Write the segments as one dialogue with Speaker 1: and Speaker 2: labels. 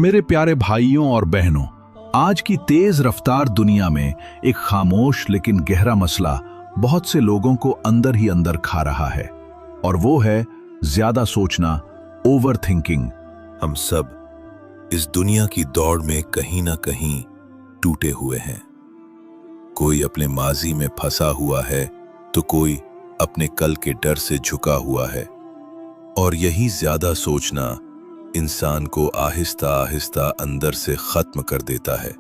Speaker 1: मेरे प्यारे भाइयों और बहनों, आज की तेज रफ्तार दुनिया में एक खामोश लेकिन गहरा मसला बहुत से लोगों को अंदर ही अंदर खा रहा है, और वो है ज्यादा सोचना, ओवर थिंकिंग।
Speaker 2: हम सब इस दुनिया की दौड़ में कहीं ना कहीं टूटे हुए हैं। कोई अपने माजी में फंसा हुआ है तो कोई अपने कल के डर से झुका हुआ है, और यही ज्यादा सोचना इंसान को आहिस्ता आहिस्ता अंदर से खत्म कर देता है।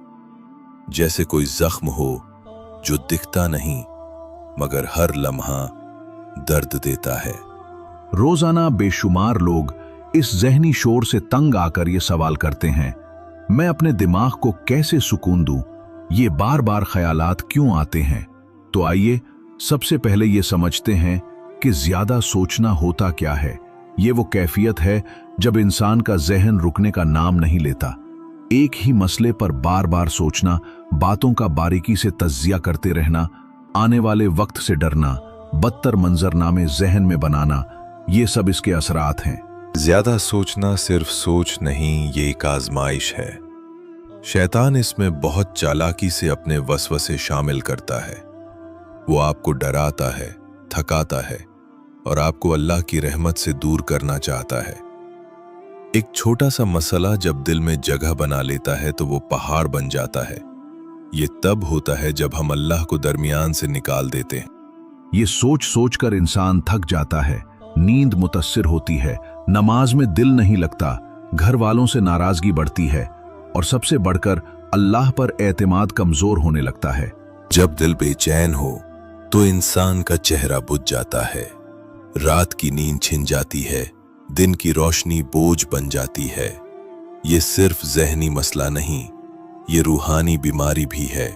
Speaker 2: जैसे कोई जख्म हो जो दिखता नहीं मगर हर लम्हा दर्द देता है।
Speaker 1: रोजाना बेशुमार लोग इस जहनी शोर से तंग आकर ये सवाल करते हैं, मैं अपने दिमाग को कैसे सुकून दूं? ये बार बार ख्यालात क्यों आते हैं? तो आइए सबसे पहले ये समझते हैं कि ज्यादा सोचना होता क्या है। ये वो कैफियत है जब इंसान का जहन रुकने का नाम नहीं लेता। एक ही मसले पर बार बार सोचना, बातों का बारीकी से तज्जिया करते रहना, आने वाले वक्त से डरना, बदतर मंजरनामे जहन में बनाना, ये सब इसके असरात हैं।
Speaker 2: ज्यादा सोचना सिर्फ सोच नहीं, ये एक आजमाइश है। शैतान इसमें बहुत चालाकी से अपने वसवसे शामिल करता है। वो आपको डराता है, थकाता है और आपको अल्लाह की रहमत से दूर करना चाहता है। एक छोटा सा मसला जब दिल में जगह बना लेता है तो वो पहाड़ बन जाता है। ये तब होता है जब हम अल्लाह को दरमियान से निकाल देते हैं।
Speaker 1: ये सोच सोच कर इंसान थक जाता है, नींद मुतासिर होती है, नमाज में दिल नहीं लगता, घर वालों से नाराजगी बढ़ती है और सबसे बढ़कर अल्लाह पर एतमाद कमजोर होने लगता है।
Speaker 2: जब दिल बेचैन हो तो इंसान का चेहरा बुझ जाता है, रात की नींद छिन जाती है, दिन की रोशनी बोझ बन जाती है। ये सिर्फ जहनी मसला नहीं, ये रूहानी बीमारी भी है,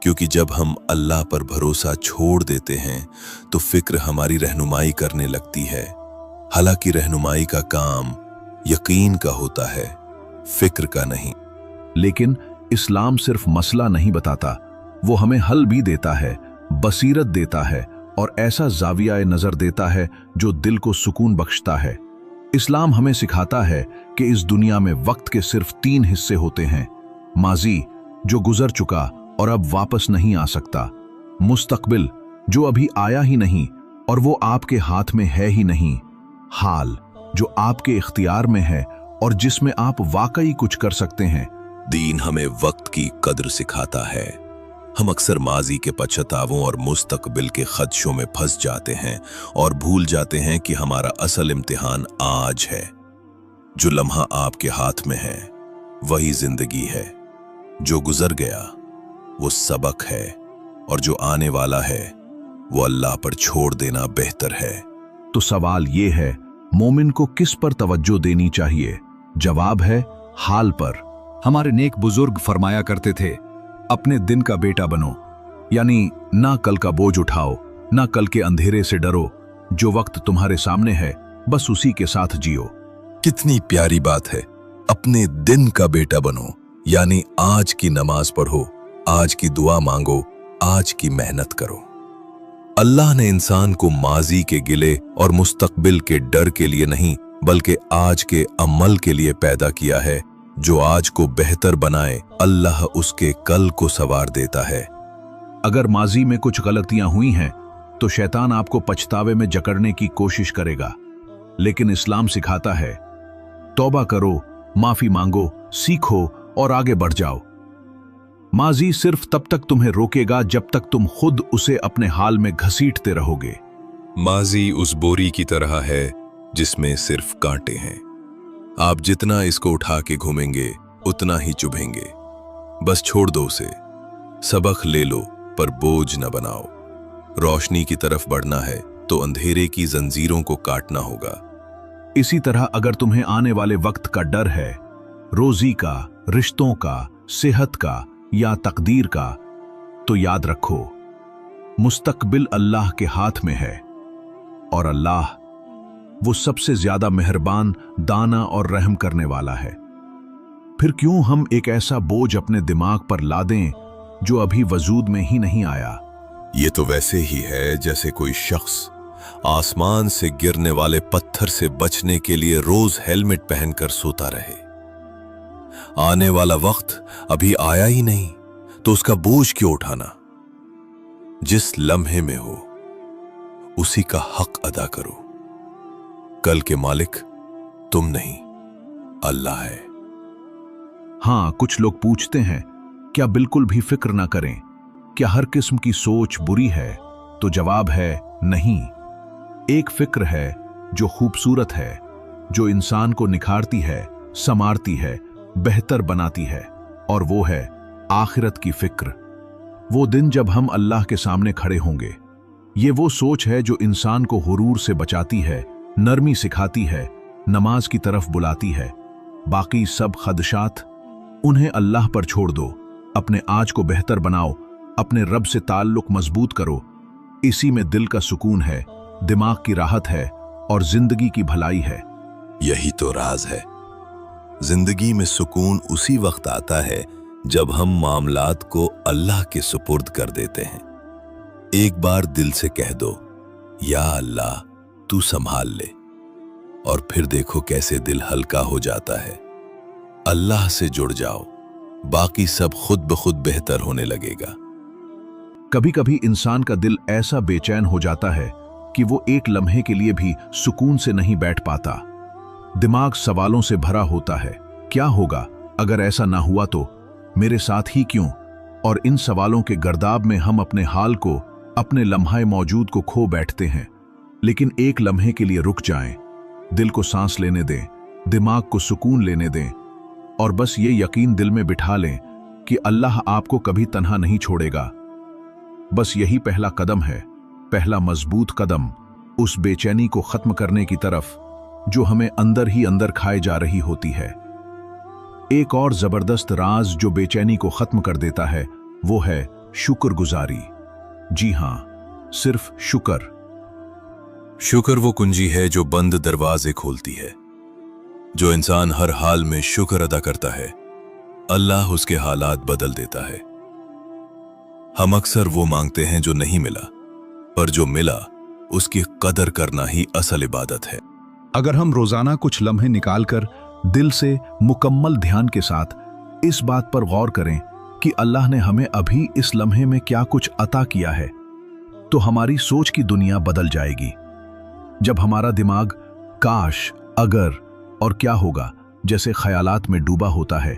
Speaker 2: क्योंकि जब हम अल्लाह पर भरोसा छोड़ देते हैं तो फिक्र हमारी रहनुमाई करने लगती है। हालांकि रहनुमाई का काम यकीन का होता है, फिक्र का नहीं।
Speaker 1: लेकिन इस्लाम सिर्फ मसला नहीं बताता, वो हमें हल भी देता है, बसीरत देता है और ऐसा जाविया नजर देता है जो दिल को सुकून बख्शता है। इस्लाम हमें सिखाता है कि इस दुनिया में वक्त के सिर्फ 3 हिस्से होते हैं: माजी जो गुजर चुका और अब वापस नहीं आ सकता, मुस्तकबिल जो अभी आया ही नहीं और वो आपके हाथ में है ही नहीं, हाल जो आपके इख्तियार में है और जिसमें आप वाकई कुछ कर सकते हैं।
Speaker 2: दीन हमें वक्त की कद्र सिखाता है। हम अक्सर माजी के पछतावों और मुस्तकबिल के खदशों में फंस जाते हैं और भूल जाते हैं कि हमारा असल इम्तिहान आज है। जो लम्हा आपके हाथ में है वही जिंदगी है। जो गुजर गया वो सबक है और जो आने वाला है वो अल्लाह पर छोड़ देना बेहतर है।
Speaker 1: तो सवाल ये है, मोमिन को किस पर तवज्जो देनी चाहिए? जवाब है हाल पर। हमारे नेक बुजुर्ग फरमाया करते थे, अपने दिन का बेटा बनो, यानी ना कल का बोझ उठाओ, ना कल के अंधेरे से डरो, जो वक्त तुम्हारे सामने है बस उसी के साथ जियो।
Speaker 2: कितनी प्यारी बात है, अपने दिन का बेटा बनो, यानी आज की नमाज पढ़ो, आज की दुआ मांगो, आज की मेहनत करो। अल्लाह ने इंसान को माजी के गिले और मुस्तकबिल के डर के लिए नहीं बल्कि आज के अमल के लिए पैदा किया है। जो आज को बेहतर बनाए अल्लाह उसके कल को सवार देता है।
Speaker 1: अगर माजी में कुछ गलतियां हुई हैं तो शैतान आपको पछतावे में जकड़ने की कोशिश करेगा, लेकिन इस्लाम सिखाता है तौबा करो, माफी मांगो, सीखो और आगे बढ़ जाओ। माजी सिर्फ तब तक तुम्हें रोकेगा जब तक तुम खुद उसे अपने हाल में घसीटते रहोगे।
Speaker 2: माजी उस बोरी की तरह है जिसमें सिर्फ कांटे हैं। आप जितना इसको उठा के घूमेंगे उतना ही चुभेंगे। बस छोड़ दो उसे, सबक ले लो पर बोझ न बनाओ। रोशनी की तरफ बढ़ना है तो अंधेरे की जंजीरों को काटना होगा।
Speaker 1: इसी तरह अगर तुम्हें आने वाले वक्त का डर है, रोजी का, रिश्तों का, सेहत का या तकदीर का, तो याद रखो मुस्तकबिल अल्लाह के हाथ में है और अल्लाह वो सबसे ज्यादा मेहरबान, दाना और रहम करने वाला है। फिर क्यों हम एक ऐसा बोझ अपने दिमाग पर लादें जो अभी वजूद में ही नहीं आया?
Speaker 2: ये तो वैसे ही है जैसे कोई शख्स आसमान से गिरने वाले पत्थर से बचने के लिए रोज हेलमेट पहनकर सोता रहे। आने वाला वक्त अभी आया ही नहीं, तो उसका बोझ क्यों उठाना। जिस लम्हे में हो उसी का हक अदा करो। कल के मालिक तुम नहीं, अल्लाह है।
Speaker 1: हाँ, कुछ लोग पूछते हैं, क्या बिल्कुल भी फिक्र ना करें? क्या हर किस्म की सोच बुरी है? तो जवाब है नहीं। एक फिक्र है जो खूबसूरत है, जो इंसान को निखारती है, संवारती है, बेहतर बनाती है, और वो है आखिरत की फिक्र। वो दिन जब हम अल्लाह के सामने खड़े होंगे। ये वो सोच है जो इंसान को हुरूर से बचाती है, नरमी सिखाती है, नमाज की तरफ बुलाती है। बाकी सब खदशात उन्हें अल्लाह पर छोड़ दो। अपने आज को बेहतर बनाओ, अपने रब से ताल्लुक मजबूत करो। इसी में दिल का सुकून है, दिमाग की राहत है और जिंदगी की भलाई है।
Speaker 2: यही तो राज है। जिंदगी में सुकून उसी वक्त आता है जब हम मामलात को अल्लाह के सुपुर्द कर देते हैं। एक बार दिल से कह दो, या अल्लाह तू संभाल ले, और फिर देखो कैसे दिल हल्का हो जाता है। अल्लाह से जुड़ जाओ, बाकी सब खुद ब खुद बेहतर होने लगेगा।
Speaker 1: कभी कभी इंसान का दिल ऐसा बेचैन हो जाता है कि वो एक लम्हे के लिए भी सुकून से नहीं बैठ पाता। दिमाग सवालों से भरा होता है। क्या होगा अगर ऐसा ना हुआ तो? मेरे साथ ही क्यों? और इन सवालों के गर्दाब में हम अपने हाल को, अपने लम्हाए मौजूद को खो बैठते हैं। लेकिन एक लम्हे के लिए रुक जाएं, दिल को सांस लेने दें, दिमाग को सुकून लेने दें, और बस ये यकीन दिल में बिठा लें कि अल्लाह आपको कभी तन्हा नहीं छोड़ेगा। बस यही पहला कदम है, पहला मजबूत कदम उस बेचैनी को खत्म करने की तरफ जो हमें अंदर ही अंदर खाए जा रही होती है। एक और जबरदस्त राज जो बेचैनी को खत्म कर देता है वो है शुक्रगुजारी। जी हां, सिर्फ शुक्र।
Speaker 2: शुक्र वो कुंजी है जो बंद दरवाजे खोलती है। जो इंसान हर हाल में शुक्र अदा करता है, अल्लाह उसके हालात बदल देता है। हम अक्सर वो मांगते हैं जो नहीं मिला, पर जो मिला उसकी कदर करना ही असल इबादत है।
Speaker 1: अगर हम रोजाना कुछ लम्हे निकालकर दिल से मुकम्मल ध्यान के साथ इस बात पर गौर करें कि अल्लाह ने हमें अभी इस लम्हे में क्या कुछ अता किया है, तो हमारी सोच की दुनिया बदल जाएगी। जब हमारा दिमाग काश, अगर और क्या होगा जैसे ख्यालात में डूबा होता है,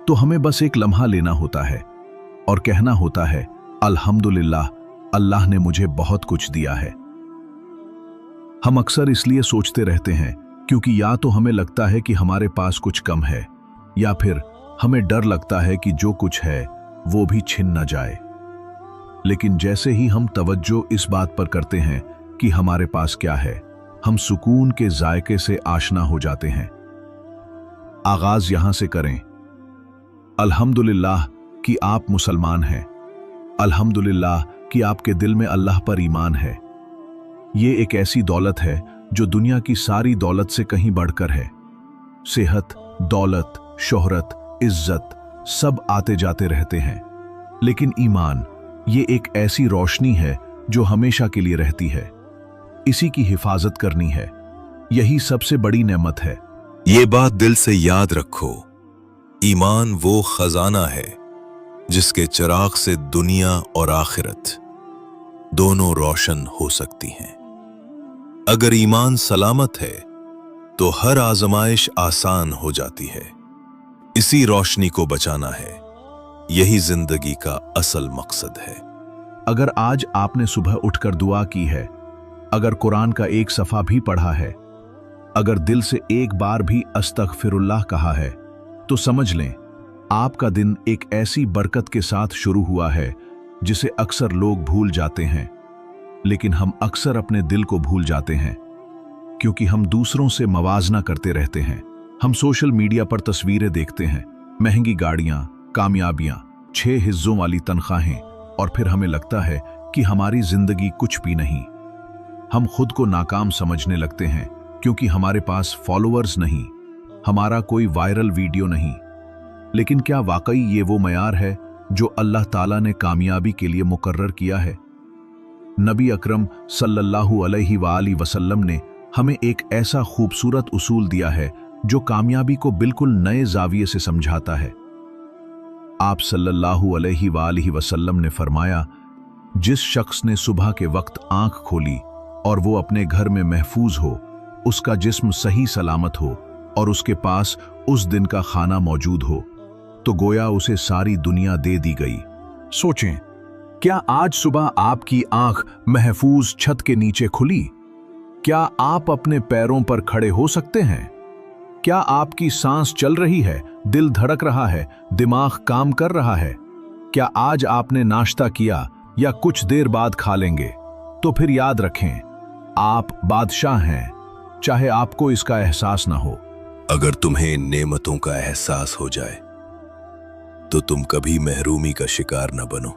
Speaker 1: तो हमें बस एक लम्हा लेना होता है और कहना होता है, अल्हम्दुलिल्लाह, अल्लाह ने मुझे बहुत कुछ दिया है। हम अक्सर इसलिए सोचते रहते हैं क्योंकि या तो हमें लगता है कि हमारे पास कुछ कम है, या फिर हमें डर लगता है कि जो कुछ है वो भी छिन न जाए। लेकिन जैसे ही हम तवज्जो इस बात पर करते हैं कि हमारे पास क्या है, हम सुकून के जायके से आशना हो जाते हैं। आगाज यहां से करें, अल्हम्दुलिल्लाह कि आप मुसलमान हैं, अल्हम्दुलिल्लाह कि आपके दिल में अल्लाह पर ईमान है। ये एक ऐसी दौलत है जो दुनिया की सारी दौलत से कहीं बढ़कर है। सेहत, दौलत, शोहरत, इज्जत सब आते जाते रहते हैं, लेकिन ईमान ये एक ऐसी रोशनी है जो हमेशा के लिए रहती है। इसी की हिफाजत करनी है, यही सबसे बड़ी नेमत है।
Speaker 2: ये बात दिल से याद रखो, ईमान वो खजाना है जिसके चिराग से दुनिया और आखिरत दोनों रोशन हो सकती हैं। अगर ईमान सलामत है तो हर आजमाइश आसान हो जाती है। इसी रोशनी को बचाना है, यही जिंदगी का असल मकसद है।
Speaker 1: अगर आज आपने सुबह उठकर दुआ की है, अगर कुरान का एक सफ़ा भी पढ़ा है, अगर दिल से एक बार भी अस्तगफिरुल्लाह कहा है, तो समझ लें आपका दिन एक ऐसी बरकत के साथ शुरू हुआ है जिसे अक्सर लोग भूल जाते हैं। लेकिन हम अक्सर अपने दिल को भूल जाते हैं क्योंकि हम दूसरों से मवाजना करते रहते हैं। हम सोशल मीडिया पर तस्वीरें देखते हैं, महंगी गाड़ियां, कामयाबियां, 6 हिस्सों वाली तनख्वाहें, और फिर हमें लगता है कि हमारी जिंदगी कुछ भी नहीं। हम खुद को नाकाम समझने लगते हैं क्योंकि हमारे पास फॉलोअर्स नहीं, हमारा कोई वायरल वीडियो नहीं। लेकिन क्या वाकई ये वो मयार है जो अल्लाह ताला ने कामयाबी के लिए मुकर्रर किया है? नबी अकरम सल्लल्लाहु अलैहि वसल्लम ने हमें एक ऐसा खूबसूरत उसूल दिया है जो कामयाबी को बिल्कुल नए जाविये से समझाता है। आप सल्लल्लाहु अलैहि वसल्लम ने फरमाया, जिस शख्स ने सुबह के वक्त आंख खोली और वो अपने घर में महफूज हो, उसका जिस्म सही सलामत हो और उसके पास उस दिन का खाना मौजूद हो, तो गोया उसे सारी दुनिया दे दी गई। सोचें, क्या आज सुबह आपकी आंख महफूज छत के नीचे खुली? क्या आप अपने पैरों पर खड़े हो सकते हैं? क्या आपकी सांस चल रही है, दिल धड़क रहा है, दिमाग काम कर रहा है? क्या आज आपने नाश्ता किया या कुछ देर बाद खा लेंगे? तो फिर याद रखें, आप बादशाह हैं, चाहे आपको इसका एहसास ना हो।
Speaker 2: अगर तुम्हें इन नेमतों का एहसास हो जाए तो तुम कभी महरूमी का शिकार न बनो।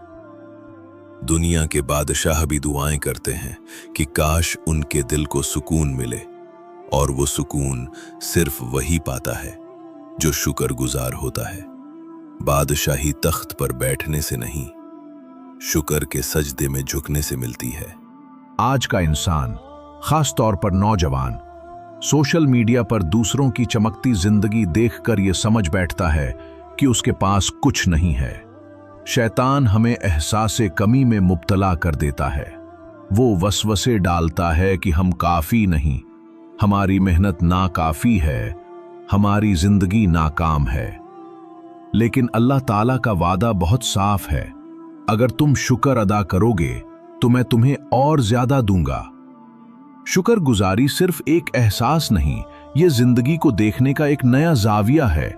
Speaker 2: दुनिया के बादशाह भी दुआएं करते हैं कि काश उनके दिल को सुकून मिले, और वो सुकून सिर्फ वही पाता है जो शुक्रगुजार होता है। बादशाही तख्त पर बैठने से नहीं, शुक्र के सजदे में झुकने से मिलती है।
Speaker 1: आज का इंसान, खास तौर पर नौजवान, सोशल मीडिया पर दूसरों की चमकती जिंदगी देखकर यह समझ बैठता है कि उसके पास कुछ नहीं है। शैतान हमें एहसासे कमी में मुब्तला कर देता है। वो वसवसे डालता है कि हम काफी नहीं, हमारी मेहनत नाकाफी है, हमारी जिंदगी नाकाम है। लेकिन अल्लाह ताला का वादा बहुत साफ है, अगर तुम शुक्र अदा करोगे तो मैं तुम्हें और ज्यादा दूंगा। शुक्रगुजारी सिर्फ एक एहसास नहीं, ये जिंदगी को देखने का एक नया जाविया है।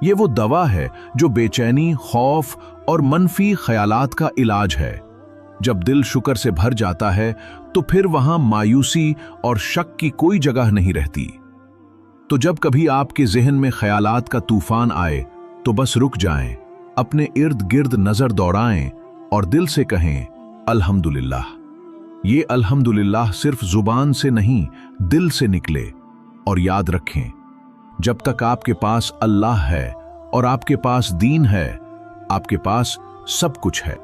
Speaker 1: ये वो दवा है जो बेचैनी, खौफ और मनफी ख्यालात का इलाज है। जब दिल शुक्र से भर जाता है तो फिर वहां मायूसी और शक की कोई जगह नहीं रहती। तो जब कभी आपके जहन में ख्यालात का तूफान आए तो बस रुक जाएं, अपने इर्द गिर्द नजर दौड़ाएं और दिल से कहें अल्हम्दुलिल्लाह। ये अल्हम्दुलिल्लाह सिर्फ जुबान से नहीं, दिल से निकले। और याद रखें, जब तक आपके पास अल्लाह है और आपके पास दीन है, आपके पास सब कुछ है।